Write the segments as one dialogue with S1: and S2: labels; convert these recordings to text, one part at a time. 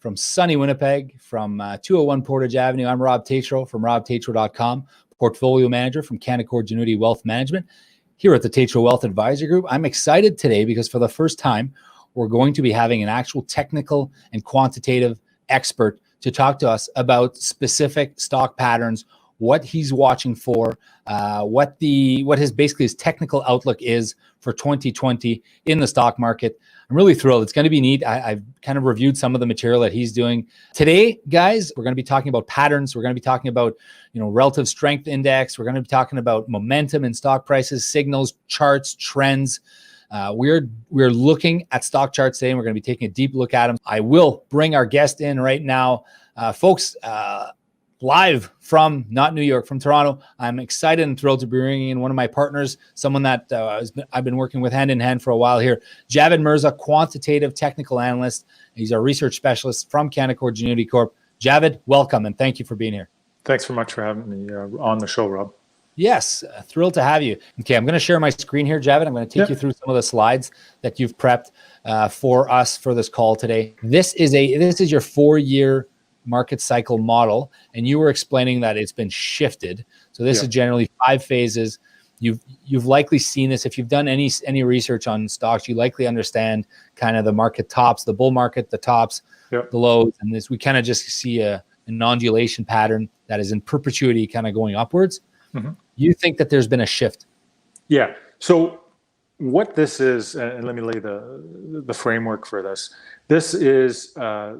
S1: from sunny Winnipeg, from 201 Portage Avenue. I'm Rob Tetrault from robtetrault.com, portfolio manager from Canaccord Genuity Wealth Management here at the Tetrault Wealth Advisor Group. I'm excited today because for the first time, we're going to be having an actual technical and quantitative expert to talk to us about specific stock patterns, what he's watching for, what his technical outlook is for 2020 in the stock market. I'm really thrilled. It's going to be neat. I've kind of reviewed some of the material that he's doing. Today, guys, we're going to be talking about patterns. We're going to be talking about, relative strength index. We're going to be talking about momentum in stock prices, signals, charts, trends. We're looking at stock charts today, and we're going to be taking a deep look at them. I will bring our guest in right now. Folks, live from, not New York, from Toronto. I'm excited and thrilled to be bringing in one of my partners, someone that I've been working with hand in hand for a while here. Javed Mirza, quantitative technical analyst. He's a research specialist from Canaccord Genuity Corp. Javed, welcome, and thank you for being here.
S2: Thanks very much for having me on the show, Rob.
S1: Yes, thrilled to have you. Okay, I'm going to share my screen here, Javed. I'm going to take you through some of the slides that you've prepped for us for this call today. This is your 4-year market cycle model, and you were explaining that it's been shifted. So this is generally 5 phases. You've likely seen this if you've done any research on stocks. You likely understand kind of the market tops, the bull market, the tops, the lows, and this we kind of just see an undulation pattern that is in perpetuity, kind of going upwards. Mm-hmm. You think that there's been a shift?
S2: Yeah. So what this is, and let me lay the framework for this. This is a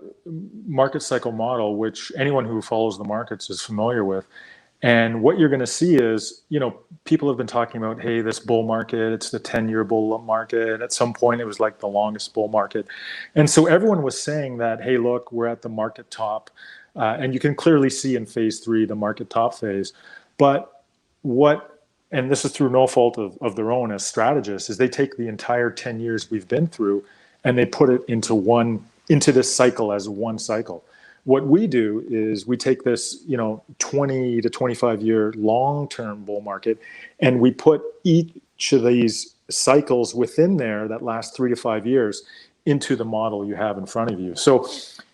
S2: market cycle model, which anyone who follows the markets is familiar with. And what you're going to see is, people have been talking about, hey, this bull market, it's the 10-year bull market. At some point, it was like the longest bull market. And so everyone was saying that, hey, look, we're at the market top. And you can clearly see in phase 3, the market top phase. But and this is through no fault of their own as strategists, is they take the entire 10 years we've been through and they put it into this cycle as one cycle. What we do is we take this, 20 to 25 year long-term bull market, and we put each of these cycles within there that last 3 to 5 years into the model you have in front of you. So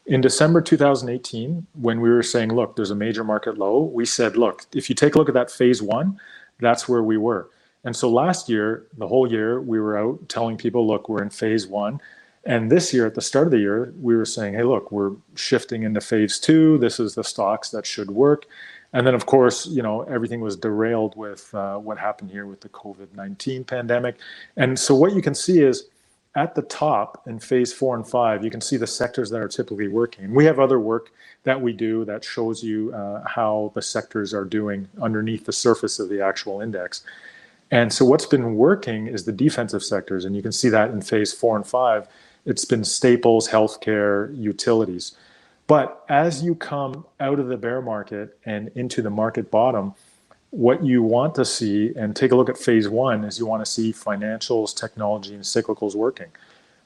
S2: in December 2018, when we were saying, look, there's a major market low, we said, look, if you take a look at that phase 1, that's where we were. And so last year, the whole year, we were out telling people, look, we're in phase 1. And this year, at the start of the year, we were saying, hey, look, we're shifting into phase 2. This is the stocks that should work. And then, of course, everything was derailed with what happened here with the COVID-19 pandemic. And so what you can see is at the top in phase 4 and 5, you can see the sectors that are typically working. We have other work that we do that shows you how the sectors are doing underneath the surface of the actual index. And so what's been working is the defensive sectors. And you can see that in phase 4 and 5. It's been staples, healthcare, utilities. But as you come out of the bear market and into the market bottom, what you want to see, and take a look at phase 1, is you want to see financials, technology, and cyclicals working.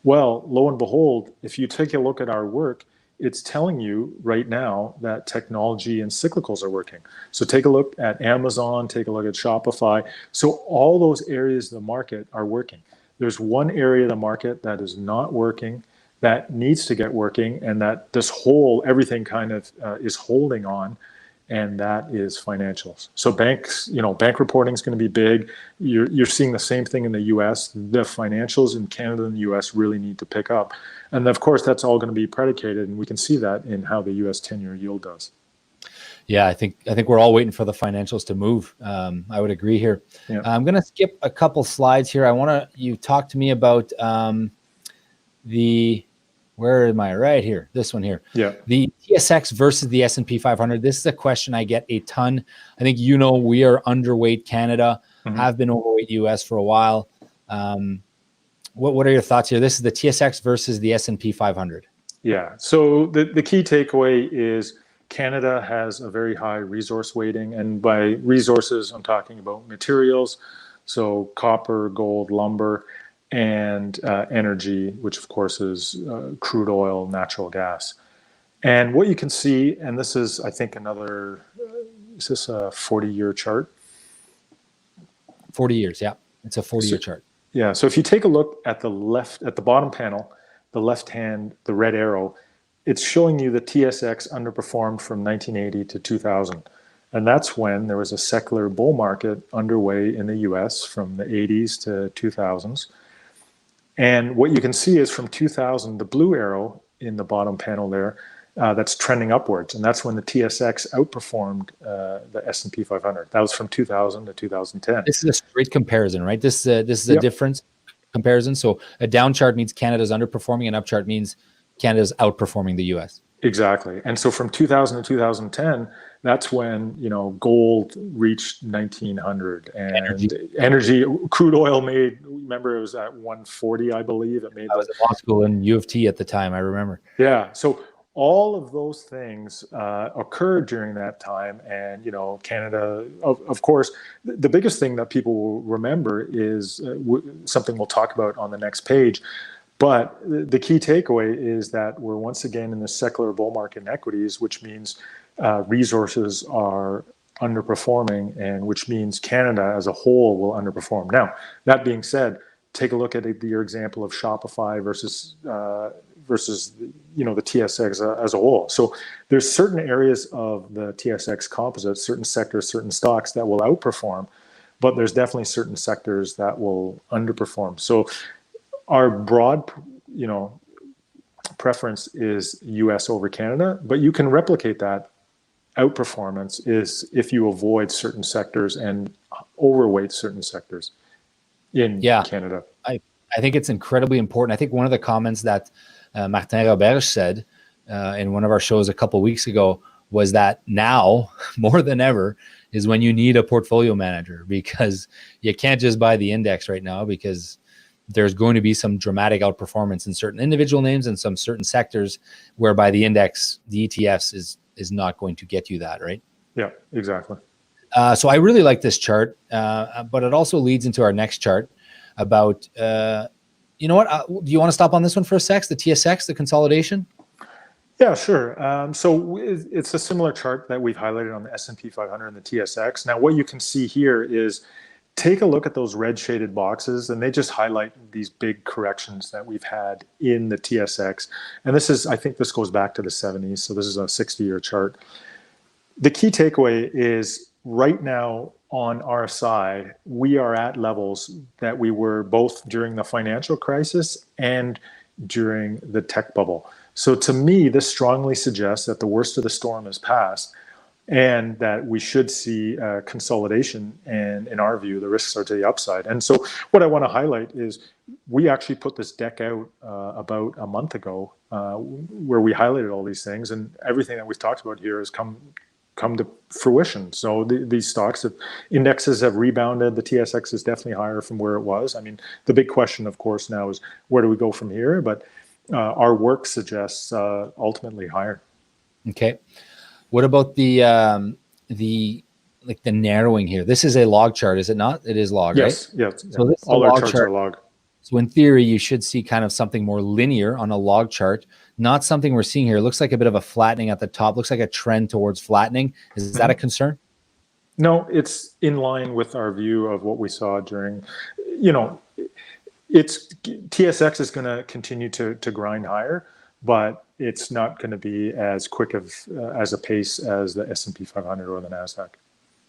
S2: Well, lo and behold, if you take a look at our work, it's telling you right now that technology and cyclicals are working. So take a look at Amazon, take a look at Shopify. So all those areas of the market are working. There's one area of the market that is not working, that needs to get working, and that everything kind of is holding on, and that is financials. So banks, bank reporting is going to be big. You're seeing the same thing in the US. The financials in Canada and the US really need to pick up. And of course, that's all going to be predicated, and we can see that in how the US 10-year yield does.
S1: Yeah, I think we're all waiting for the financials to move. I would agree here. Yeah. I'm going to skip a couple slides here. You talk to me about where am I? Right here, this one here. Yeah. The TSX versus the S&P 500. This is a question I get a ton. I think we are underweight Canada, have been overweight US for a while. What are your thoughts here? This is the TSX versus the S&P 500.
S2: Yeah. So the key takeaway is Canada has a very high resource weighting, and by resources, I'm talking about materials, so copper, gold, lumber, and energy, which of course is crude oil, natural gas. And what you can see, and this is, I think, is this a 40-year chart?
S1: 40 years, yeah. It's a 40-year chart.
S2: Yeah, so if you take a look at the bottom panel, the left hand, the red arrow, it's showing you the TSX underperformed from 1980 to 2000. And that's when there was a secular bull market underway in the US from the 80s to 2000s. And what you can see is from 2000, the blue arrow in the bottom panel there, that's trending upwards. And that's when the TSX outperformed the S&P 500. That was from 2000 to 2010.
S1: This is a straight comparison, right? This is a difference comparison. So a down chart means Canada's underperforming, an up chart means Canada's outperforming the US.
S2: Exactly. And so from 2000 to 2010, that's when, you know, gold reached 1900 and energy crude oil made, remember it was at 140, I believe. It made
S1: I was at law school in U of T at the time, I remember.
S2: Yeah. So all of those things occurred during that time. And, you know, Canada, of course, the biggest thing that people will remember is something we'll talk about on the next page. But the key takeaway is that we're once again in the secular bull market in equities, which means resources are underperforming, and which means Canada as a whole will underperform. Now, that being said, take a look at your example of Shopify versus you know, the TSX as a whole. So there's certain areas of the TSX composite, certain sectors, certain stocks that will outperform, but there's definitely certain sectors that will underperform. So our broad, you know, preference is US over Canada, but you can replicate that outperformance is if you avoid certain sectors and overweight certain sectors in Canada.
S1: I think it's incredibly important. I think one of the comments that Martin Robert said in one of our shows a couple of weeks ago was that now more than ever is when you need a portfolio manager, because you can't just buy the index right now, because there's going to be some dramatic outperformance in certain individual names and some certain sectors whereby the index, the ETFs is not going to get you that, right?
S2: Yeah, exactly.
S1: So I really like this chart, but it also leads into our next chart about, you know what, do you want to stop on this one for a sec, the TSX, the consolidation?
S2: Yeah, sure. So it's a similar chart that we've highlighted on the S&P 500 and the TSX. Now, what you can see here is take a look at those red shaded boxes, and they just highlight these big corrections that we've had in the TSX. And this is, I think this goes back to the 70s. So this is a 60-year chart. The key takeaway is right now on RSI, we are at levels that we were both during the financial crisis and during the tech bubble. So to me, this strongly suggests that the worst of the storm has passed, and that we should see consolidation, and in our view, the risks are to the upside. And so what I want to highlight is we actually put this deck out about a month ago where we highlighted all these things, and everything that we've talked about here has come to fruition. So these stocks, indexes have rebounded. The TSX is definitely higher from where it was. I mean, the big question, of course, now is where do we go from here? But our work suggests ultimately higher.
S1: Okay. What about the narrowing here? This is a log chart, is it not? It is log,
S2: yes,
S1: right?
S2: Yes.
S1: So this
S2: all our charts are log.
S1: So in theory, you should see kind of something more linear on a log chart, not something we're seeing here. It looks like a bit of a flattening at the top. Looks like a trend towards flattening. Is that a concern?
S2: No, it's in line with our view of what we saw during, you know, it's TSX is going to continue to grind higher, but it's not going to be as quick of as a pace as the S&P 500 or the NASDAQ.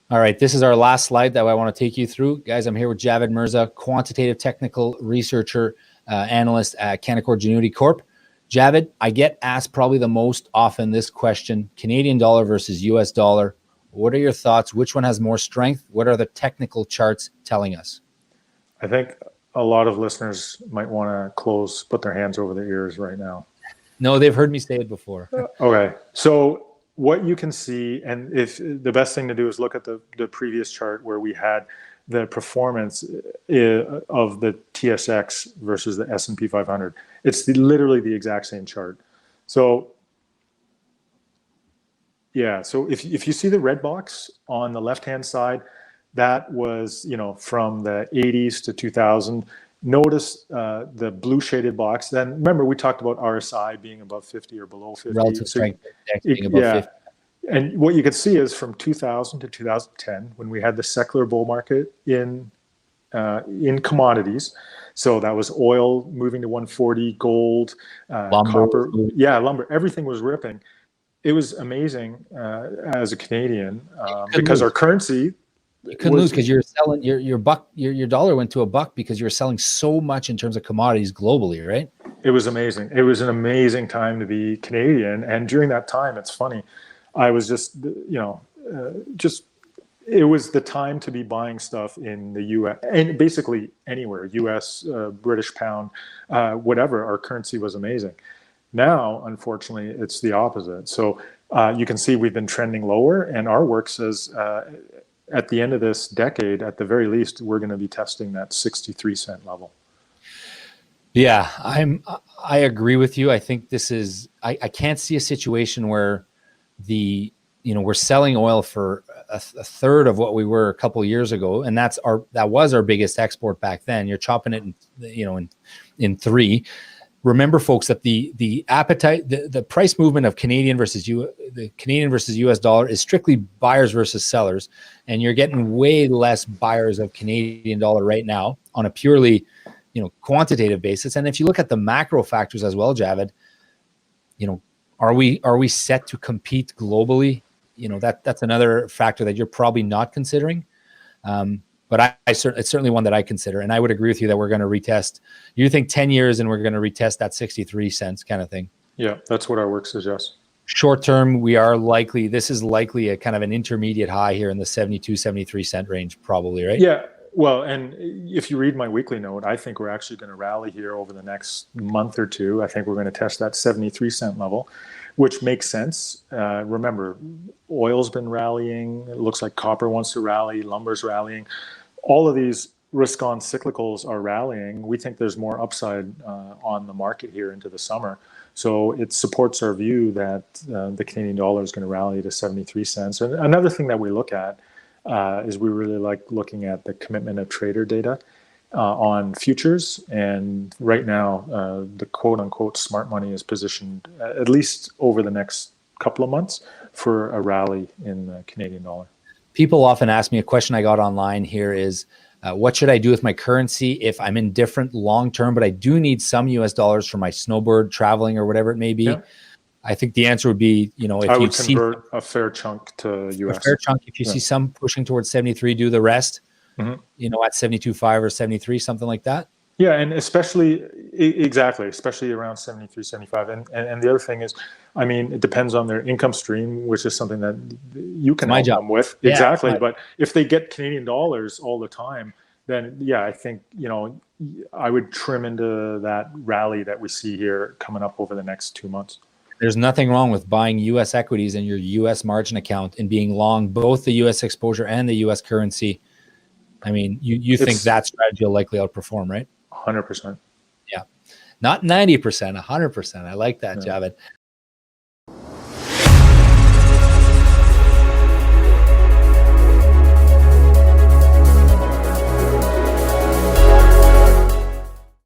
S1: All right, this is our last slide that I want to take you through. Guys, I'm here with Javed Mirza, quantitative technical researcher, analyst at Canaccord Genuity Corp. Javed, I get asked probably the most often this question, Canadian dollar versus US dollar. What are your thoughts? Which one has more strength? What are the technical charts telling us?
S2: I think a lot of listeners might want to put their hands over their ears right now.
S1: No, they've heard me say it before.
S2: Okay. So what you can see, and if the best thing to do is look at the previous chart where we had the performance of the TSX versus the S&P 500. It's literally the exact same chart. So yeah, so if you see the red box on the left-hand side, that was, you know, from the 80s to 2000. Notice the blue shaded box. Then remember, we talked about RSI being above 50 or below 50.
S1: Relative strength being above 50.
S2: And what you can see is from 2000 to 2010, when we had the secular bull market in in commodities. So that was oil moving to 140, gold,
S1: Lumber.
S2: copper. Yeah, lumber. Everything was ripping. It was amazing as a Canadian because our currency.
S1: You couldn't lose because you're selling your dollar went to $1 because you're selling so much in terms of commodities globally, right?
S2: It was amazing. It was an amazing time to be Canadian. And during that time, it's funny, I was just, it was the time to be buying stuff in the US and basically anywhere, US, British pound, whatever. Our currency was amazing. Now, unfortunately, it's the opposite. So you can see we've been trending lower, and our work says at the end of this decade, at the very least, we're going to be testing that 63-cent level.
S1: Yeah, I agree with you. I think this is, I can't see a situation where we're selling oil for a third of what we were a couple of years ago. And that was our biggest export back then. You're chopping it in three. Remember, folks, that the appetite, the price movement of Canadian versus US dollar is strictly buyers versus sellers. And you're getting way less buyers of Canadian dollar right now on a purely, quantitative basis. And if you look at the macro factors as well, Javed, are we set to compete globally? That's another factor that you're probably not considering. But it's certainly one that I consider. And I would agree with you that we're going to retest. You think 10 years and we're going to retest that 63 cents kind of thing?
S2: Yeah, that's what our work suggests.
S1: Short term, this is likely a kind of an intermediate high here in the 72, 73 cent range, probably, right?
S2: Yeah. Well, and if you read my weekly note, I think we're actually going to rally here over the next month or two. I think we're going to test that 73-cent level, which makes sense. Remember, oil's been rallying. It looks like copper wants to rally. Lumber's rallying. All of these risk-on cyclicals are rallying. We think there's more upside on the market here into the summer. So it supports our view that the Canadian dollar is going to rally to 73 cents. And another thing that we look at is we really like looking at the commitment of trader data on futures. And right now, the quote-unquote smart money is positioned, at least over the next couple of months, for a rally in the Canadian dollar.
S1: People often ask me, a question I got online here is, what should I do with my currency if I'm indifferent long-term, but I do need some US dollars for my snowbird traveling or whatever it may be? Yeah. I think the answer would be, if
S2: I would convert a fair chunk to US.
S1: A fair chunk. If you see some pushing towards 73, do the rest, at 72.5 or 73, something like that.
S2: Yeah, and especially around 73, 75. And the other thing is, it depends on their income stream, which is something that you can help them with. Yeah, exactly. Right. But if they get Canadian dollars all the time, then I think, I would trim into that rally that we see here coming up over the next 2 months.
S1: There's nothing wrong with buying U.S. equities in your U.S. margin account and being long both the U.S. exposure and the U.S. currency. You think that strategy will likely outperform, right?
S2: 100%.
S1: Yeah. Not 90%, 100%. I like that, Javed.